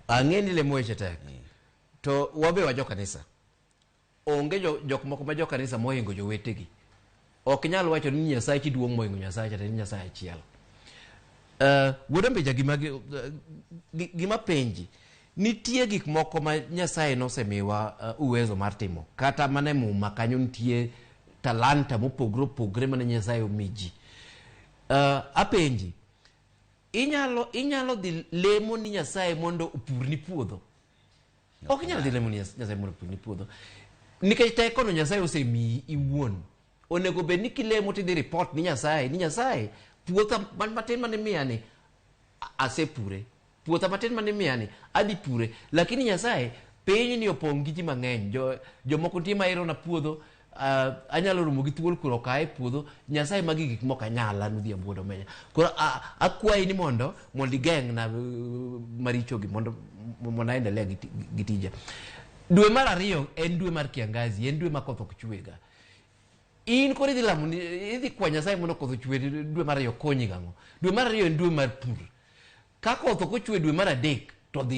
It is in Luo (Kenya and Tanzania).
Ang'eni lemo weche tek. To wabe wa jo kanisa. Onge jok moko ma jo kanisa mohingo jowetegi. Ok nyal wacho ni Nyasaye kiduong' mohingo Nyasaye chata ni Nyasaye achiel. Wuoda mbeja gima penji. Nitie gik moko ma Nyasaye nosemiwa uwezo mar timo. Kata mane muma kanyo nitie talanta mopogre mane Nyasaye omiji. Apenji. Inyalo dhi lemo ni Nyasaye mondo opurni puodho. Ok inyalo dhi lemo ni Nyasaye mondo opurni puodho. Nikech tekono Nyasaye osemiyi iwuon. Onego bed ni kilemo tidhi report ni Nyasaye puotha matin mane miyani asepure. Puotha matin mane miyani adhi pure. Lakini Nyasaye piny ni opong' gi ji mang'eny. Jomoko nitie ma ero na puodho. Anyalo rumo gi thuol kuro kae puodho. Nyasaye magi gik moko anyala nudhi ambuodo menya. Koro akwayi ni mondo igeng' na maricho gi mondo aendelea gi tija. Dwe mar 2 en dwe mar kiangazi, en dwe ma koth ok chwega. In koro idhi kwa Nyasaye mondo koth ochwe dwe mar 2 konyi gang'o. Dwe mar 2 en dwe mar pur. Ka koth ok ochwe dwe mar 3 to